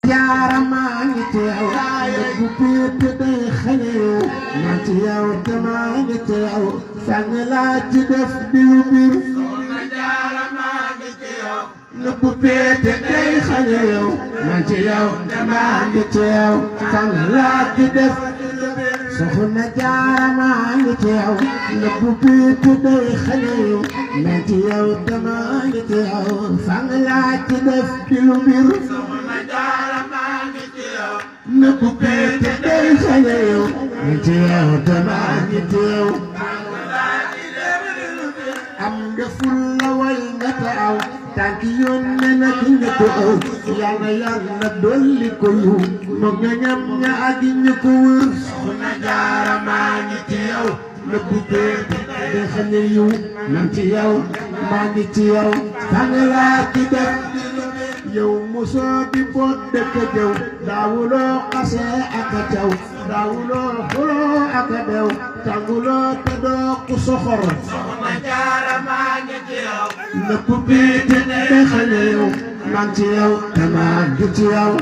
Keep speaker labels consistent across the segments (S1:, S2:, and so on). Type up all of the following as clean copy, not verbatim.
S1: jaara maa ngi teew bu péete day xañew maa ci yow te maa ngi teew sang laa ci def di lu bir soxna jaara maa ngi teew bu péete day xañew maa ci yow te maa ngi teew sang laa ci def soxna jaara maa ngi teew bu péete day xañew maa ci yow te maa ngi teew sang laa ci def di lu bir nëbbu péete day xañew maa ci yow te maa ngi teew am nga ful la way nga taxaw tànk yónne na ki nga ko aw yàlla yàlla dolli ko yiw moog ña ñam ña ak ña ko wër soxna jaara maa ngi teew nëbbu péete day xañew maa ci yow maa ngi ci yow sang laa ci def yow mosoo di boot dëkk jëw daawuloo xasee ak a caw daawuloo xuloo ak a dew tànguloo te doo ku soxor soxna jaara maa ngi ci yow nëpp péete day xañew maa ngi ci yow te maa ngi ci yow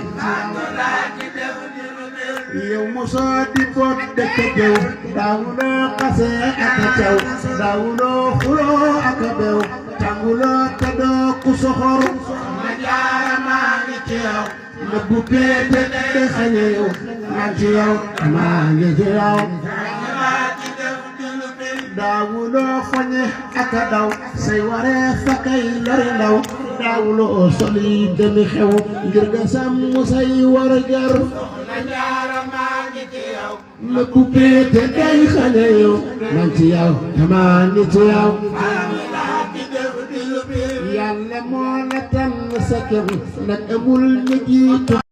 S1: yow mosoo di boot dëkk jëw daawuloo xasee ak a caw daawuloo xuloo ak a dew tànguloo te doo ku soxor jaara maa ngi ci yow nëbbu péete day xañew maa ngi ci yow maa ngi ci yow daawuloo foñe ak a daw say waree fa kay lori ndaw daawuloo sol yi demi xew ngir nga sàmm say war a jar jaara maa ngi ci yow nëbbu péete day xañew maa ngi ci yow maa ngi ci yow yàlla moo la tànn sa kër nag amul ñu jiitu